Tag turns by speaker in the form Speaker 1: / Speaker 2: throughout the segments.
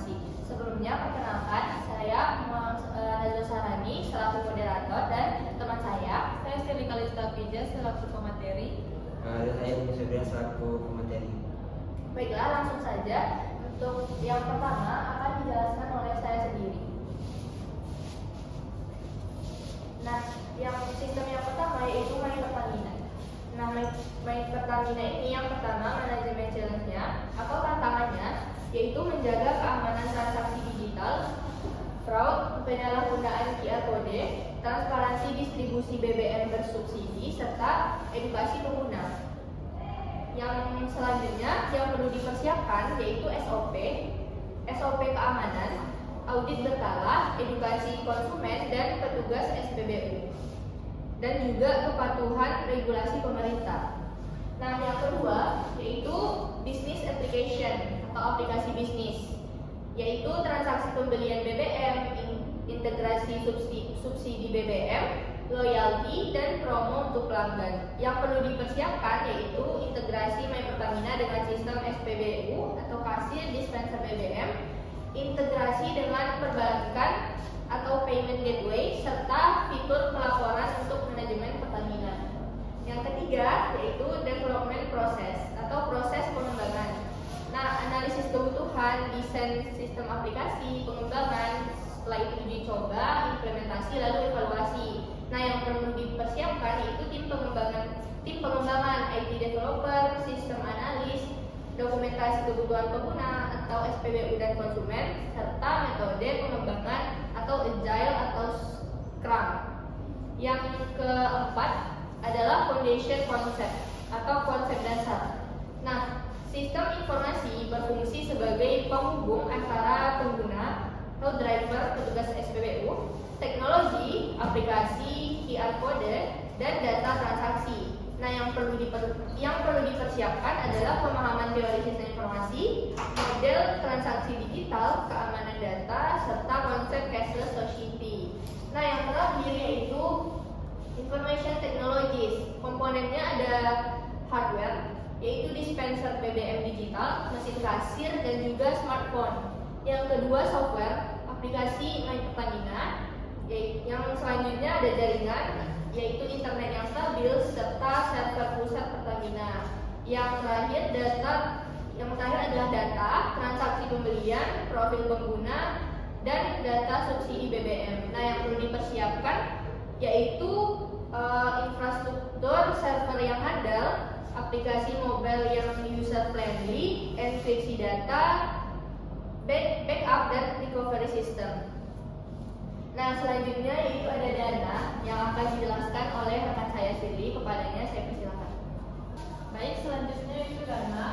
Speaker 1: informasi. Sebelumnya, perkenalkan, saya Nazwa Sarani selaku moderator dan teman saya
Speaker 2: Seli Kalista Pija selaku pemateri.
Speaker 3: Dan saya Bung Surya selaku pemateri.
Speaker 1: Baiklah, langsung saja. Untuk yang pertama akan dijelaskan oleh saya sendiri. Nah, sistem yang pertama yaitu My Pertamina. Nah, My Pertamina ini yang pertama manajemen challenge-nya atau tantangannya yaitu menjaga keamanan transaksi digital, fraud, penyalahgunaan QR kode, transparansi distribusi BBM bersubsidi, serta edukasi pengguna. Yang selanjutnya yang perlu dipersiapkan yaitu SOP keamanan, audit berkala, edukasi konsumen dan petugas SPBU, dan juga kepatuhan regulasi pemerintah. Nah, yang kedua yaitu business application atau aplikasi bisnis, yaitu transaksi pembelian BBM, integrasi subsidi BBM, loyalty, dan promo untuk pelanggan. Yang perlu dipersiapkan yaitu integrasi My Pertamina dengan sistem SPBU atau kasir dispenser BBM, integrasi dengan perbankan atau payment gateway, serta fitur pelaporan untuk manajemen Pertamina. Yang ketiga yaitu development process atau proses pengembangan. Nah, analisis kebutuhan, desain sistem aplikasi, pengembangan, setelah itu uji coba, implementasi, lalu evaluasi. Nah, yang perlu dipersiapkan yaitu tim pengembangan, IT developer, sistem analis, dokumentasi kebutuhan pengguna atau SPBU dan konsumen, serta metode pengembangan atau agile atau Scrum. Yang keempat adalah foundation concept atau konsep dasar. Nah, sistem informasi berfungsi sebagai penghubung antara pengguna atau driver, petugas SPBU, teknologi, aplikasi, QR kode, dan data transaksi. Nah, yang perlu dipersiapkan adalah pemahaman teori sistem informasi, model transaksi digital, keamanan data, serta konsep cashless society. Nah, yang terakhir yaitu information technologies. Komponennya ada hardware, yaitu dispenser BBM digital, mesin kasir, dan juga smartphone. Yang kedua software, aplikasi My Pertamina. Yang selanjutnya ada jaringan, yaitu internet yang stabil, serta server pusat Pertamina. Yang terakhir adalah data, transaksi pembelian, profil pengguna, dan data subsidi BBM. Nah, yang perlu dipersiapkan yaitu infrastruktur server yang handal, aplikasi mobile yang user friendly, enkripsi data, backup dan recovery system. Nah, selanjutnya yaitu ada dana yang akan dijelaskan oleh rekan saya sendiri. Kepadanya saya persilakan.
Speaker 2: Baik, selanjutnya itu dana.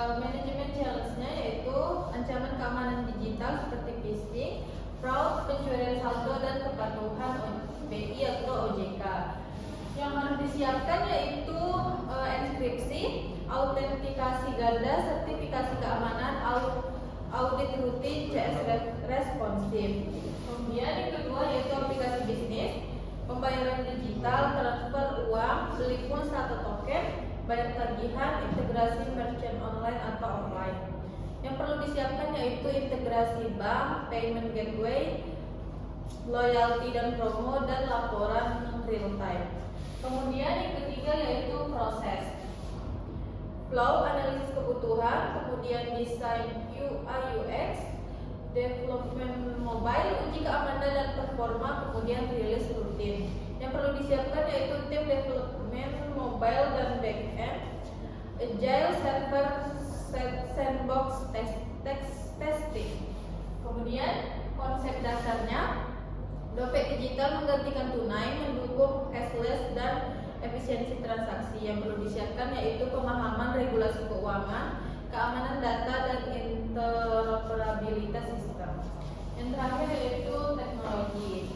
Speaker 2: Manajemen challenge-nya yaitu ancaman keamanan digital seperti phishing, fraud, pencurian saldo, dan kepatuhan BI atau OJK. Yang harus disiapkan yaitu enkripsi, autentikasi ganda, sertifikasi keamanan, audit rutin, CS responsif. Kemudian yang kedua yaitu aplikasi bisnis, pembayaran digital, transfer uang, beli pulsa atau token, bayar tagihan, integrasi merchant online atau offline. Yang perlu disiapkan yaitu integrasi bank, payment gateway, loyalty dan promo, dan laporan real time. Kemudian yang ketiga yaitu proses, flow, analisis kebutuhan, kemudian desain UI UX, development mobile, uji keamanan dan performa, kemudian rilis rutin. Yang perlu disiapkan yaitu tim development mobile dan backend, agile server, sandbox testing. Kemudian konsep dasarnya, dompet digital menggantikan tunai, mendukung cashless dan efisiensi transaksi. Yang perlu disiapkan yaitu pemahaman regulasi keuangan, keamanan data, dan interoperabilitas sistem. Yang terakhir yaitu teknologi,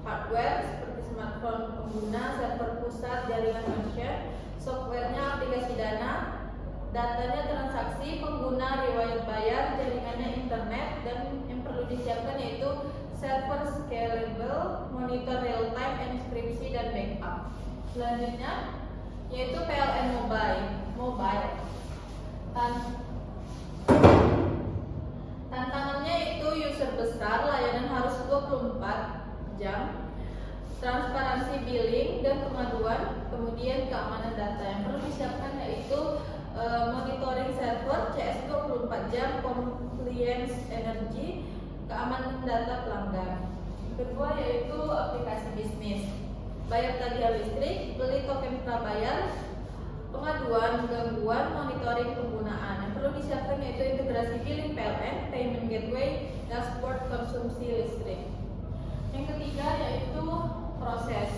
Speaker 2: hardware seperti smartphone pengguna, server pusat, jaringan merchant, softwarenya aplikasi dana, datanya transaksi pengguna, riwayat bayar, jaringannya internet, dan yang perlu disiapkan yaitu server scalable, monitor real time, enkripsi, dan backup. Selanjutnya yaitu PLN mobile. Tantangannya 24 jam, transparansi billing dan pengaduan, kemudian keamanan data. Yang perlu disiapkan yaitu monitoring server CS 24 jam, compliance energy, keamanan data pelanggan. Kedua yaitu aplikasi bisnis, bayar tagihan listrik, beli token prabayar, pengaduan, gangguan, monitoring penggunaan. Yang perlu disiapkan yaitu integrasi billing PLN, payment gateway, dashboard konsumsi listrik. Yang ketiga yaitu proses,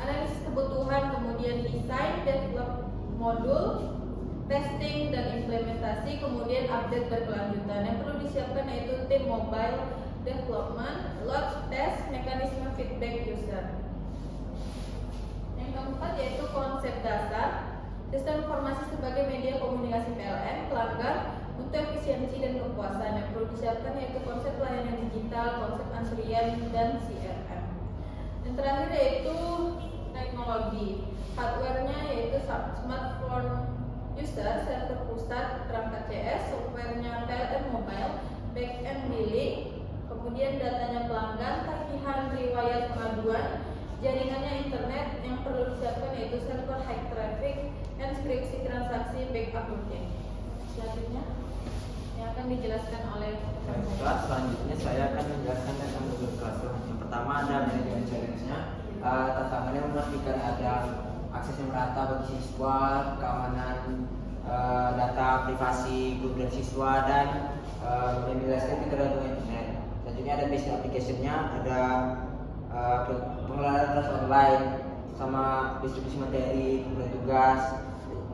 Speaker 2: analisis kebutuhan, kemudian desain, develop modul, testing dan implementasi, kemudian update berkelanjutan. Yang perlu disiapkan yaitu tim mobile development, launch test, mekanisme feedback user. Yang keempat yaitu konsep dasar, sistem informasi sebagai media komunikasi PLN, pelanggan untuk efisiensi dan kepuasan. Yang perlu disiapkan yaitu konsep layanan digital, konsep antrian, dan CRM. Yang terakhir yaitu teknologi, hardware-nya yaitu smartphone user, server pusat, perangkat CS, software-nya PLN mobile, back-end billing, kemudian datanya pelanggan, tagihan, riwayat pengaduan, jaringannya internet. Yang perlu disiapkan yaitu server high traffic, inskripsi transaksi, backup routine. Selanjutnya yang akan dijelaskan oleh
Speaker 3: Baiklah, selanjutnya saya akan menjelaskan tentang Google Classroom. Yang pertama ada manajemen challenge-nya. Tantangannya memastikan ada akses yang merata bagi siswa, keamanan data privasi guru dan siswa, dan menjelaskan ketergantungan internet. Selanjutnya ada basic application-nya, ada pengelolaan kelas online sama distribusi materi, kemudian tugas.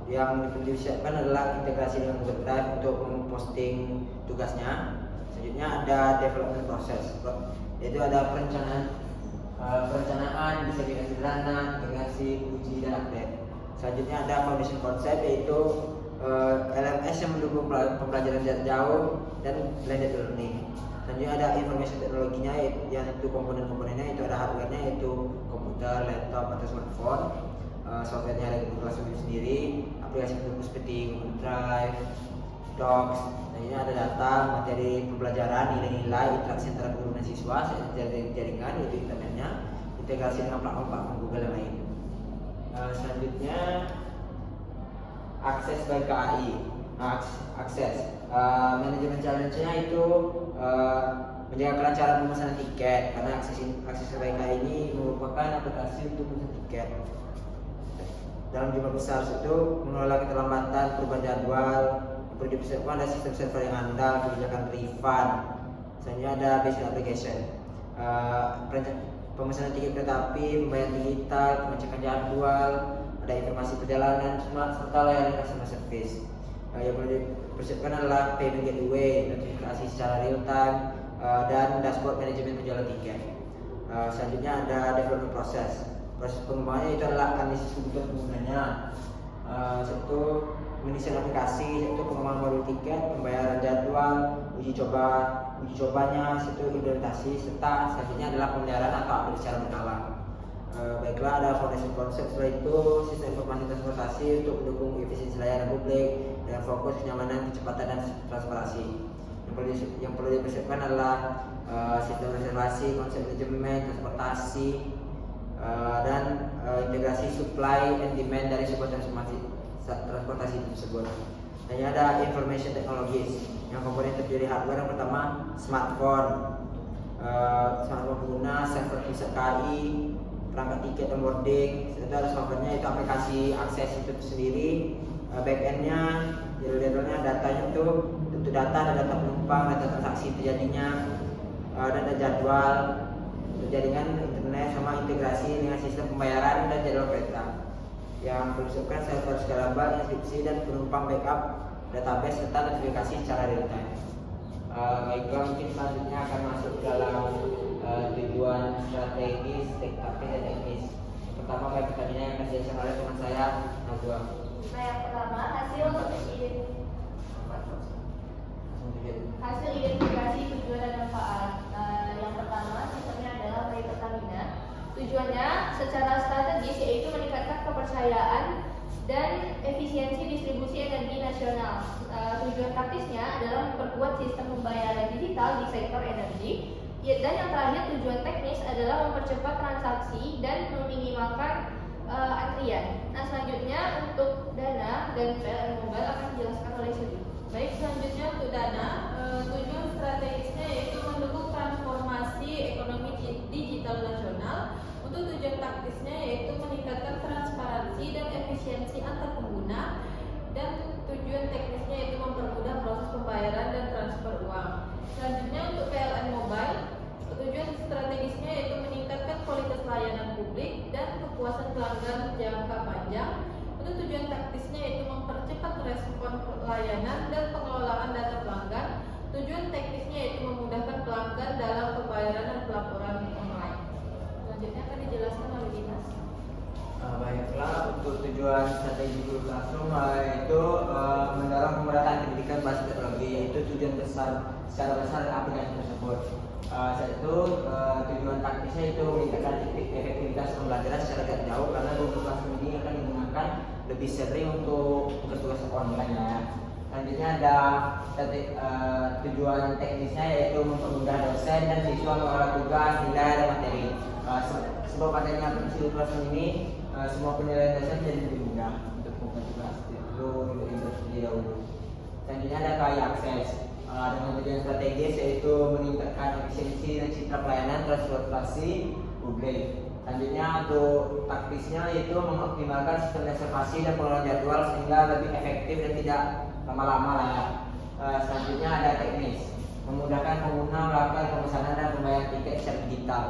Speaker 3: Yang perlu disiapkan adalah integrasi dengan Google Drive untuk memposting tugasnya. Selanjutnya ada development process, yaitu ada perencanaan, bisa dengan sederhana, integrasi, uji, dan update. Selanjutnya ada foundation concept, yaitu LMS yang mendukung pembelajaran jarak jauh dan blended learning. Selanjutnya ada information teknologinya, yaitu komponen-komponennya, itu ada hardware-nya yaitu komputer, laptop, atau smartphone. Software-nya ada Google Classroom sendiri, aplikasi pendukung seperti Google Drive, Docs. Dan ini ada data, materi pembelajaran, nilai-nilai, interaksi antara guru dan siswa, jaringan yaitu internetnya, integrasi dengan platform Google yang lain. Selanjutnya akses bagi KAI. Akses manajemen challenge-nya itu menjaga kelancaran pemesanan tiket, karena akses bagi KAI ini merupakan aplikasi untuk pemesanan tiket dalam jumlah besar. Itu mengelola keterlambatan, perubahan jadwal. Perlu dipersiapkan ada sistem server yang andal, kebijakan refund. Selanjutnya ada basic application, pemesanan tiket kereta api, pembayaran digital, pengecekan jadwal, ada informasi perjalanan, serta layanan customer service. Yang perlu dipersiapkan adalah payment gateway, notifikasi secara real time, dan dashboard manajemen penjualan tiket. Selanjutnya ada development process. Proses pengembangannya itu adalah analisis kebutuhan penggunanya, satu mendesain aplikasi, satu pengembangan modul tiket, pembayaran jadwal, uji cobanya, satu implementasi, serta selanjutnya adalah pemeliharaan atau update secara berkala. Baiklah, ada foundation concept, setelah itu sistem informasi transportasi untuk mendukung efisiensi layanan publik dengan fokus kenyamanan, kecepatan, dan transparansi. Yang perlu dipersiapkan adalah sistem reservasi, konsep manajemen, transportasi, dan integrasi supply and demand dari sebuah transportasi tersebut. Dan ada information technologies, yang komponen terdiri hardware. Yang pertama smartphone pengguna, server pusat KAI, perangkat tiket dan boarding. Serta ada softwarenya, itu aplikasi akses itu sendiri. Backendnya, jalur-jalurnya, datanya itu tentu data, ada data penumpang, data transaksi terjadinya, data jadwal, jaringan internet, sama integrasi dengan sistem pembayaran dan jadwal kereta. Yang perlu disiapkan server scalable, inskripsi, dan penumpang backup database, serta notifikasi secara real time. Baiklah, mungkin selanjutnya akan masuk dalam tujuan strategis, taktis, dan teknis. Pertama, baik pertanyaan yang akan dijelaskan oleh teman saya, Najwa.
Speaker 1: Nah, yang pertama hasil identifikasi tujuan dan manfaat. Yang pertama sistemnya adalah Bayi Pertamina. Tujuannya secara strategis yaitu meningkatkan kepercayaan dan efisiensi distribusi energi nasional. Tujuan taktisnya adalah memperkuat sistem pembayaran digital di sektor energi. Ya, dan yang terakhir tujuan teknis adalah mempercepat transaksi dan meminimalkan antrian. Nah, selanjutnya untuk dana dan PLN Mobile akan dijelaskan oleh Sudi.
Speaker 2: Baik, selanjutnya untuk dana, tujuan strategisnya yaitu mendukung transformasi ekonomi digital nasional. Untuk tujuan taktisnya yaitu meningkatkan transparansi dan efisiensi antar pengguna, dan tujuan teknisnya yaitu mempermudah proses pembayaran dan transfer uang. Selanjutnya untuk PLN Mobile, tujuan strategisnya yaitu meningkatkan kualitas layanan publik dan kepuasan pelanggan jangka panjang. Untuk tujuan taktisnya yaitu mempercepat respon layanan dan pengelolaan data pelanggan. Tujuan teknisnya yaitu memudahkan pelanggan dalam pembayaran dan pelaporan online. Selanjutnya akan dijelaskan oleh Dinas.
Speaker 3: Baiklah, untuk tujuan strategi Google Classroom itu mendorong pemerataan pendidikan berbasis teknologi, yaitu tujuan besar secara besar aplikasi tersebut. Saat itu tujuan taktisnya itu meningkatkan efektivitas pembelajaran secara jarak jauh, karena Google Classroom ini akan digunakan lebih sering untuk tugas-tugas online ya. Selanjutnya ada tujuan teknisnya yaitu mempermudah dosen dan siswa mengolah tugas, nilai dan materi. Sebab adanya aplikasi Google Classroom ini, semua penilaian dosen jadi lebih mudah untuk membuat tugas itu terlebih dahulu. Selanjutnya ada KAI akses dengan tujuan strategis yaitu meningkatkan efisiensi dan citra pelayanan transportasi publik. Selanjutnya untuk taktisnya yaitu mengoptimalkan sistem reservasi dan pengelolaan jadwal sehingga lebih efektif dan tidak lama-lama lah ya. Selanjutnya ada teknis, memudahkan pengguna melakukan pemesanan dan pembayaran tiket secara digital.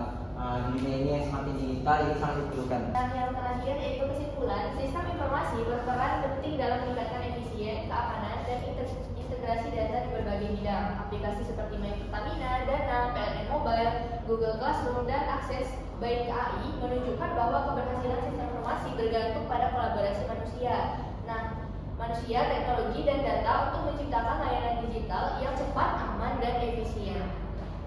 Speaker 3: Di dunia ini yang semakin digital ini sangat diperlukan.
Speaker 1: Dan yang terakhir yaitu kesimpulan, sistem informasi berperan penting dalam meningkatkan efisien, keamanan, dan integrasi data di berbagai bidang. Aplikasi seperti My Pertamina, Dana, PLN Mobile, Google Classroom, dan akses baik KAI menunjukkan bahwa keberhasilan sistem informasi bergantung pada kolaborasi manusia. Nah, manusia, teknologi, dan data untuk menciptakan layanan digital yang cepat, aman, dan efisien.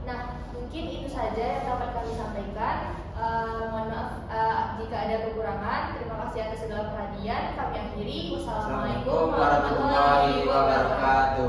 Speaker 1: Nah, mungkin itu saja yang dapat kami sampaikan. Mohon maaf jika ada kekurangan. Terima kasih atas segala perhatian. Kami akhiri. Wassalamualaikum warahmatullahi wabarakatuh.